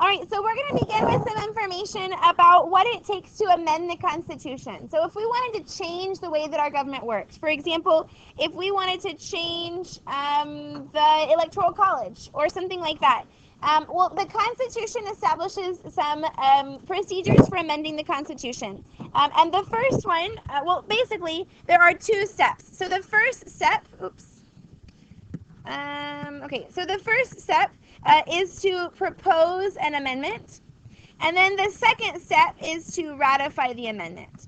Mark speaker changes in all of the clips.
Speaker 1: right, so we're going to begin with some information about what it takes to amend the Constitution. So if we wanted to change the way that our government works, for example, if we wanted to change the Electoral College or something like that, well, the Constitution establishes some procedures for amending the Constitution. And the first one, well, basically, there are two steps. So the first step, so the first step is to propose an amendment, and then the second step is to ratify the amendment.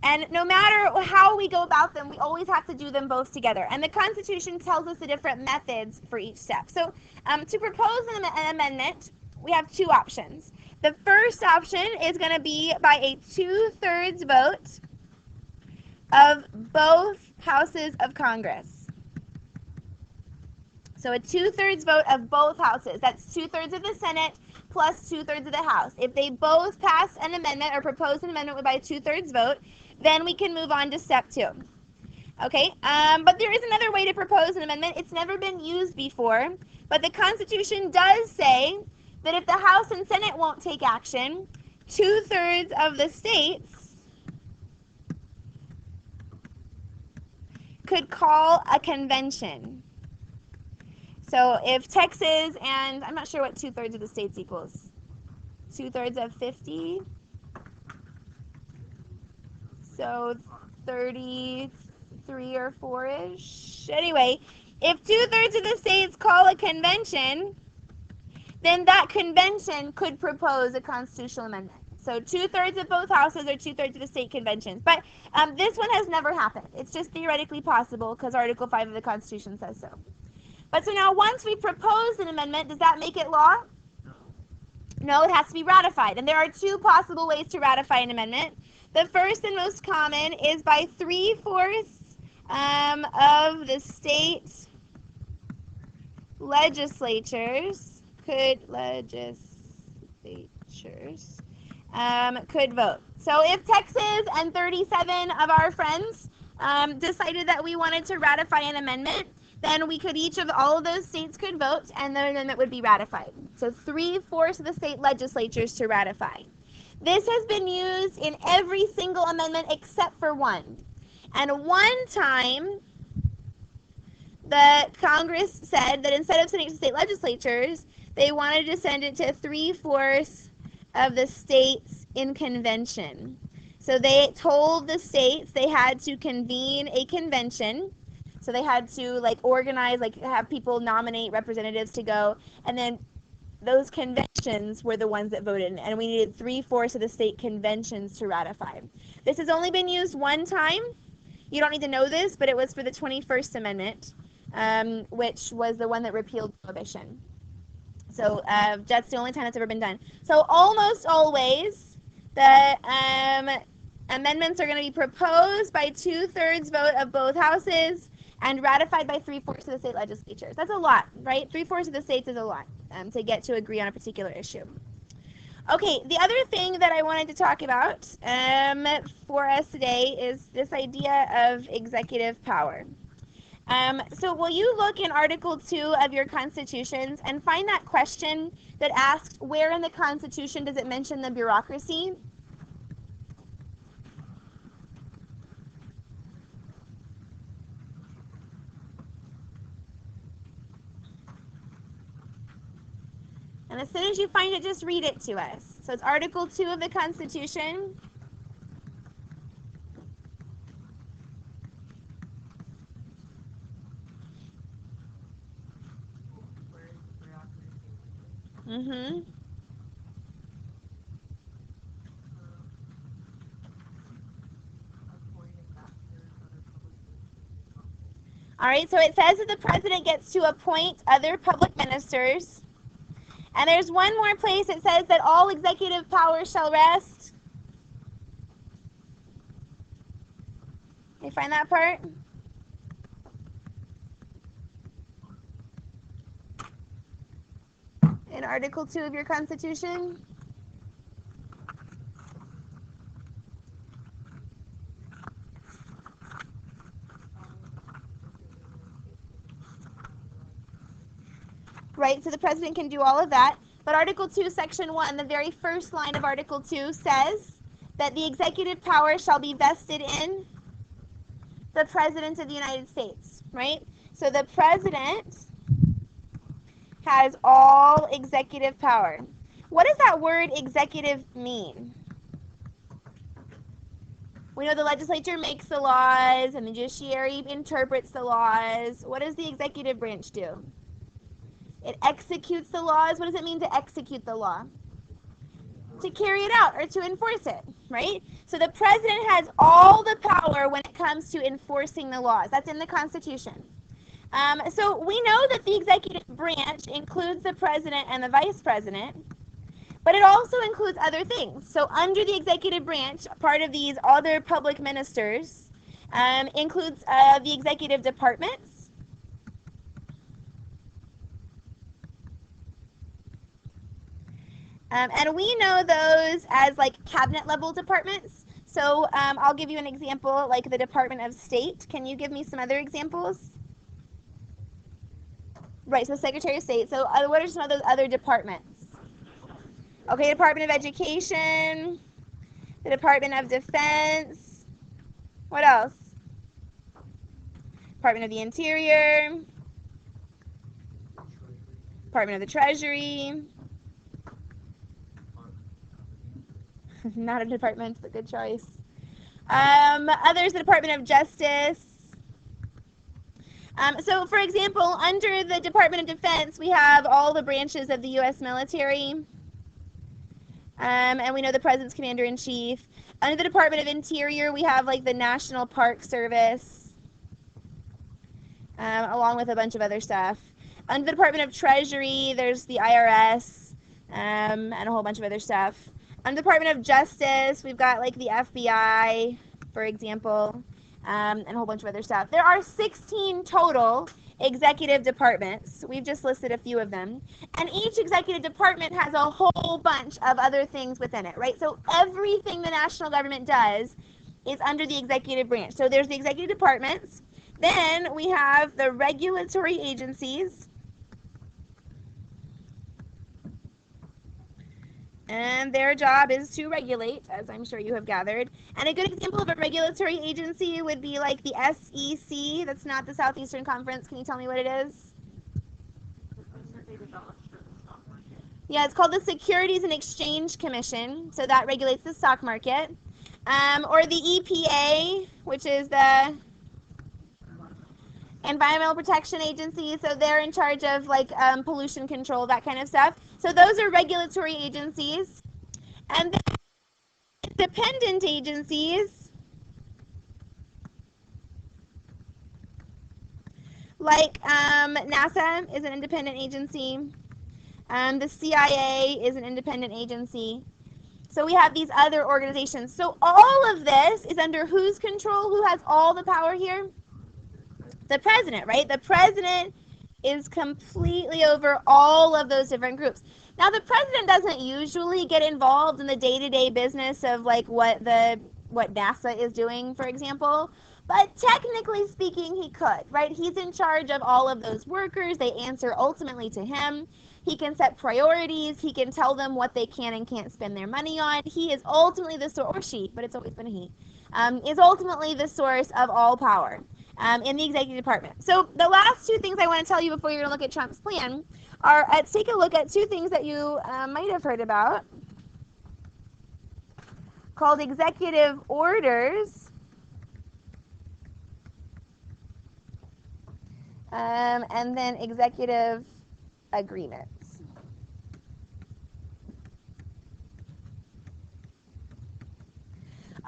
Speaker 1: And no matter how we go about them, we always have to do them both together. And the Constitution tells us the different methods for each step. So to propose an amendment, we have two options. The first option is going to be by a 2/3 vote of both houses of Congress. So a 2/3 vote of both houses. That's 2/3 of the Senate plus 2/3 of the House. If they both pass an amendment or propose an amendment by a 2/3 vote, then we can move on to step 2. Okay, but there is another way to propose an amendment. It's never been used before, but the Constitution does say that if the House and Senate won't take action, 2/3 of the states could call a convention. So if Texas and, I'm not sure what 2/3 of the states equals. 2/3 of 50. So 33 or 4-ish. Anyway, if 2/3 of the states call a convention, then that convention could propose a constitutional amendment. So 2/3 of both houses or 2/3 of the state conventions. But this one has never happened. It's just theoretically possible because Article 5 of the Constitution says so. But so now once we propose an amendment, does that make it law? No, it has to be ratified. And there are two possible ways to ratify an amendment. The first and most common is by 3/4 of the state legislatures could vote. So if Texas and 37 of our friends decided that we wanted to ratify an amendment, then all of those states could vote, and the amendment would be ratified. So 3/4 of the state legislatures to ratify. This has been used in every single amendment except for one. And one time, the Congress said that instead of sending it to state legislatures, they wanted to send it to 3/4 of the states in convention. So they told the states they had to convene a convention. So they had to organize, have people nominate representatives to go, and then those conventions were the ones that voted, and we needed 3/4 of the state conventions to ratify. This has only been used one time. You don't need to know this, but it was for the 21st Amendment, which was the one that repealed prohibition. So that's the only time that's ever been done. So almost always, the amendments are going to be proposed by 2/3 vote of both houses and ratified by 3/4 of the state legislatures. That's a lot, right? 3/4 of the states is a lot to get to agree on a particular issue. Okay, the other thing that I wanted to talk about for us today is this idea of executive power. So will you look in Article 2 of your constitutions and find that question that asks, where in the Constitution does it mention the bureaucracy? And as soon as you find it, just read it to us. So it's Article 2 of the Constitution. All right, so it says that the president gets to appoint other public ministers. And there's one more place that says that all executive power shall rest. You find that part? In Article 2 of your Constitution? Right, so the president can do all of that. But Article 2, Section 1, the very first line of Article 2 says that the executive power shall be vested in the President of the United States, right? So the President has all executive power. What does that word executive mean? We know the legislature makes the laws and the judiciary interprets the laws. What does the executive branch do? It executes the laws. What does it mean to execute the law? To carry it out or to enforce it, right? So the president has all the power when it comes to enforcing the laws. That's in the Constitution. So we know that the executive branch includes the president and the vice president, but it also includes other things. So under the executive branch, part of these other public ministers includes the executive departments, and we know those as like cabinet level departments. So I'll give you an example, like the Department of State. Can you give me some other examples? Right, so Secretary of State. So what are some of those other departments? Okay, Department of Education, the Department of Defense. What else? Department of the Interior, Department of the Treasury. Not a department, but good choice. Others, the Department of Justice. So, for example, under the Department of Defense, we have all the branches of the U.S. military. And we know the President's Commander-in-Chief. Under the Department of Interior, we have like the National Park Service, along with a bunch of other stuff. Under the Department of Treasury, there's the IRS, and a whole bunch of other stuff. Under the Department of Justice, we've got like the FBI, for example, and a whole bunch of other stuff. There are 16 total executive departments. We've just listed a few of them. And each executive department has a whole bunch of other things within it, right? So everything the national government does is under the executive branch. So there's the executive departments. Then we have the regulatory agencies. And their job is to regulate, as I'm sure you have gathered. And a good example of a regulatory agency would be like the SEC. That's not the Southeastern Conference. Can you tell me what it is? Yeah, it's called the Securities and Exchange Commission. So that regulates the stock market. Or the EPA, which is the Environmental Protection Agency. So they're in charge of like pollution control, that kind of stuff. So those are regulatory agencies. And then independent agencies like NASA is an independent agency. The CIA is an independent agency. So we have these other organizations. So all of this is under whose control? Who has all the power here? The president, right? The president is completely over all of those different groups. Now, the president doesn't usually get involved in the day-to-day business of like what NASA is doing, for example, but technically speaking, he could, right? He's in charge of all of those workers. They answer ultimately to him. He can set priorities. He can tell them what they can and can't spend their money on. He is ultimately the source, or she, but it's always been a he, is ultimately the source of all power in the executive department. So the last two things I want to tell you before you're going to look at Trump's plan are, let's take a look at two things that you might have heard about, called executive orders and then executive agreements.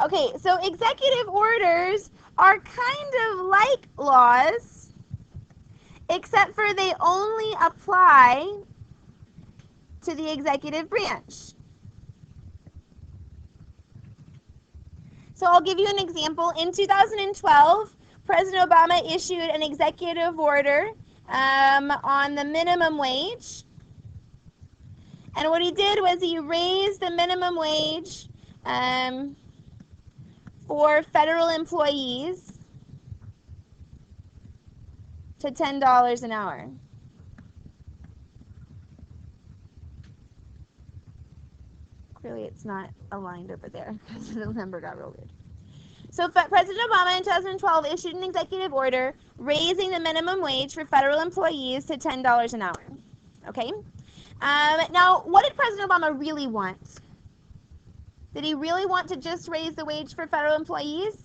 Speaker 1: Okay, so executive orders are kind of like laws, except for they only apply to the executive branch. So I'll give you an example. In 2012, President Obama issued an executive order on the minimum wage. And what he did was he raised the minimum wage for federal employees to $10 an hour. Clearly it's not aligned over there because the number got real weird. So President Obama in 2012 issued an executive order raising the minimum wage for federal employees to $10 an hour. Okay? Now, what did President Obama really want? Did he really want to just raise the wage for federal employees?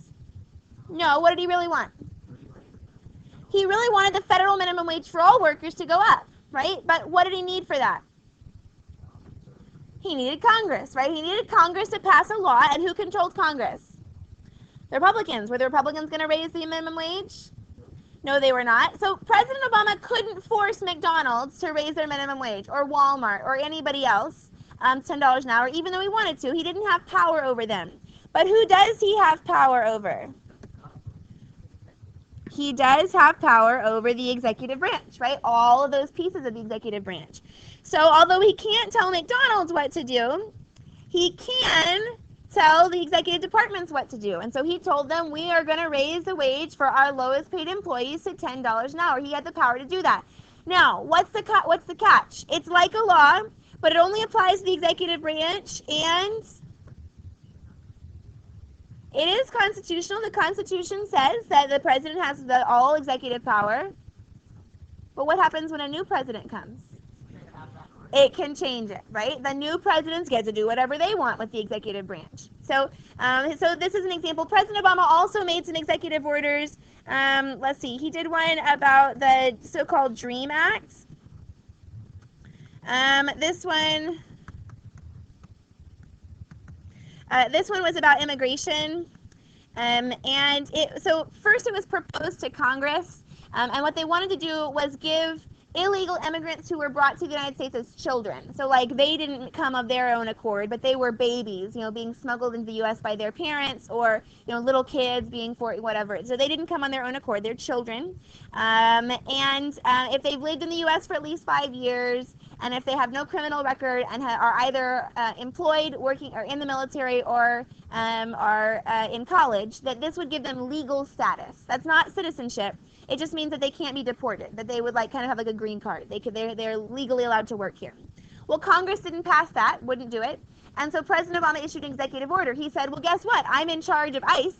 Speaker 1: No, what did he really want? He really wanted the federal minimum wage for all workers to go up, right? But what did he need for that? He needed Congress, right? He needed Congress to pass a law, and who controlled Congress? The Republicans. Were the Republicans going to raise the minimum wage? No, they were not. So President Obama couldn't force McDonald's to raise their minimum wage, or Walmart, or anybody else $10 an hour, even though he wanted to. He didn't have power over them. But who does he have power over? He does have power over the executive branch, right? All of those pieces of the executive branch. So although he can't tell McDonald's what to do, he can tell the executive departments what to do. And so he told them, we are going to raise the wage for our lowest paid employees to $10 an hour. He had the power to do that. Now, what's the catch? It's like a law, but it only applies to the executive branch, and it is constitutional. The Constitution says that the president has all executive power. But what happens when a new president comes? It can change it, right? The new presidents get to do whatever they want with the executive branch. So this is an example. President Obama also made some executive orders. Let's see. He did one about the so-called DREAM Act. This one was about immigration. So first it was proposed to Congress, and what they wanted to do was give illegal immigrants who were brought to the United States as children. So like they didn't come of their own accord, but they were babies, being smuggled into the U.S. by their parents, or little kids being whatever. So they didn't come on their own accord. They're children, and if they've lived in the U.S. for at least 5 years, and if they have no criminal record and are either employed, working, or in the military, or are in college, that this would give them legal status. That's not citizenship. It just means that they can't be deported, that they would kind of have a green card. They're legally allowed to work here. Well, Congress didn't pass that, wouldn't do it. And so President Obama issued an executive order. He said, well, guess what? I'm in charge of ICE,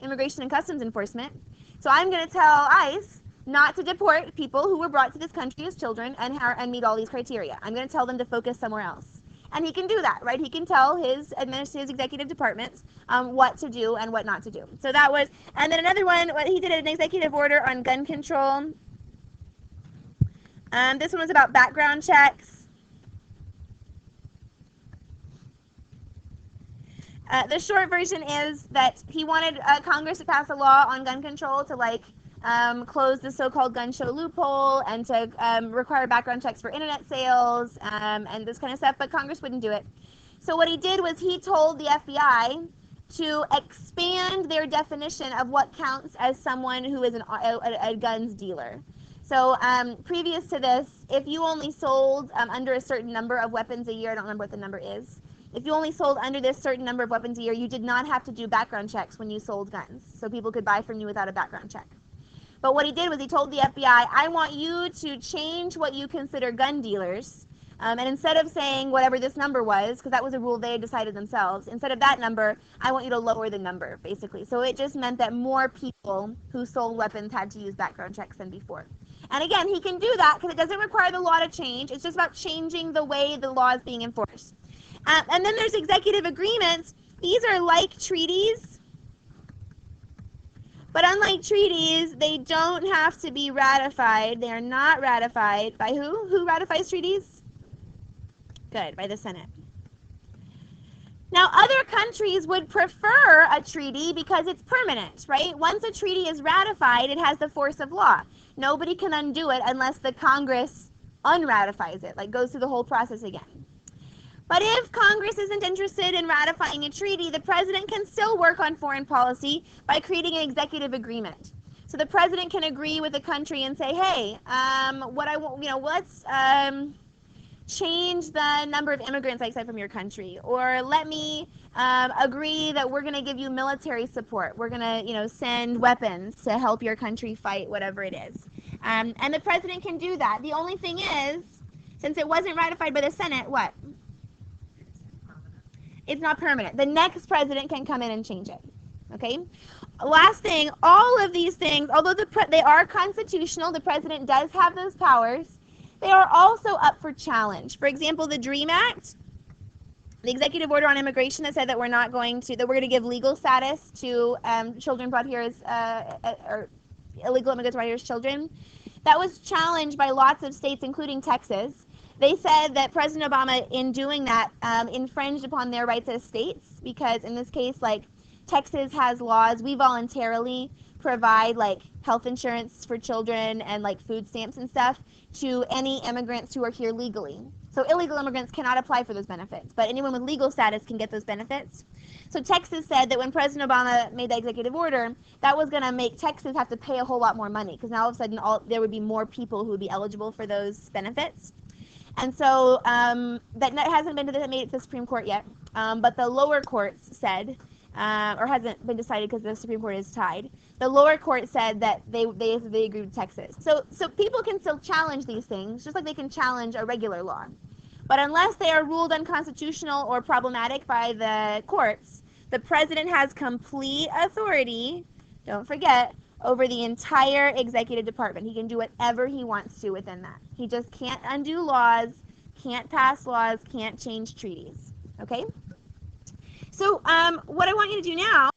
Speaker 1: Immigration and Customs Enforcement. So I'm going to tell ICE not to deport people who were brought to this country as children and meet all these criteria. I'm going to tell them to focus somewhere else. And he can do that, right? He can tell his executive departments what to do and what not to do. So that was, and then another one, he did an executive order on gun control. This one was about background checks. The short version is that he wanted Congress to pass a law on gun control to close the so-called gun show loophole, and to require background checks for internet sales and this kind of stuff, but Congress wouldn't do it. So what he did was he told the FBI to expand their definition of what counts as someone who is a guns dealer. So previous to this, if you only sold under a certain number of weapons a year, I don't remember what the number is, if you only sold under this certain number of weapons a year, you did not have to do background checks when you sold guns. So people could buy from you without a background check. But what he did was he told the FBI, I want you to change what you consider gun dealers, and instead of saying whatever this number was, because that was a rule they had decided themselves, instead of that number, I want you to lower the number, basically. So it just meant that more people who sold weapons had to use background checks than before. And again, he can do that because it doesn't require the law to change. It's just about changing the way the law is being enforced. And then there's executive agreements. These are like treaties. But unlike treaties, they don't have to be ratified. They are not ratified by who? Who ratifies treaties? Good, by the Senate. Now, other countries would prefer a treaty because it's permanent, right? Once a treaty is ratified, it has the force of law. Nobody can undo it unless the Congress unratifies it, goes through the whole process again. But if Congress isn't interested in ratifying a treaty, the president can still work on foreign policy by creating an executive agreement. So the president can agree with the country and say, hey, let's change the number of immigrants I accept from your country, or let me agree that we're going to give you military support. We're going to, send weapons to help your country fight whatever it is. And the president can do that. The only thing is, since it wasn't ratified by the Senate, what? it's not permanent. The next president can come in and change it. Okay? Last thing, all of these things, although they are constitutional, the president does have those powers, they are also up for challenge. For example, the DREAM Act, the executive order on immigration that said that we're going to give legal status to children brought here as or illegal immigrants brought here as children. That was challenged by lots of states, including Texas. They said that President Obama, in doing that, infringed upon their rights as states, because in this case, like, Texas has laws. We voluntarily provide, like, health insurance for children and, like, food stamps and stuff to any immigrants who are here legally. So illegal immigrants cannot apply for those benefits, but anyone with legal status can get those benefits. So Texas said that when President Obama made that executive order, that was going to make Texas have to pay a whole lot more money, because now all of a sudden there would be more people who would be eligible for those benefits. And so that hasn't made it to the Supreme Court yet, but the lower courts said, or hasn't been decided because the Supreme Court is tied. The lower court said that they agreed with Texas. So people can still challenge these things, just like they can challenge a regular law. But unless they are ruled unconstitutional or problematic by the courts, the president has complete authority, don't forget, over the entire executive department. He can do whatever he wants to within that. He just can't undo laws, can't pass laws, can't change treaties. Okay? So what I want you to do now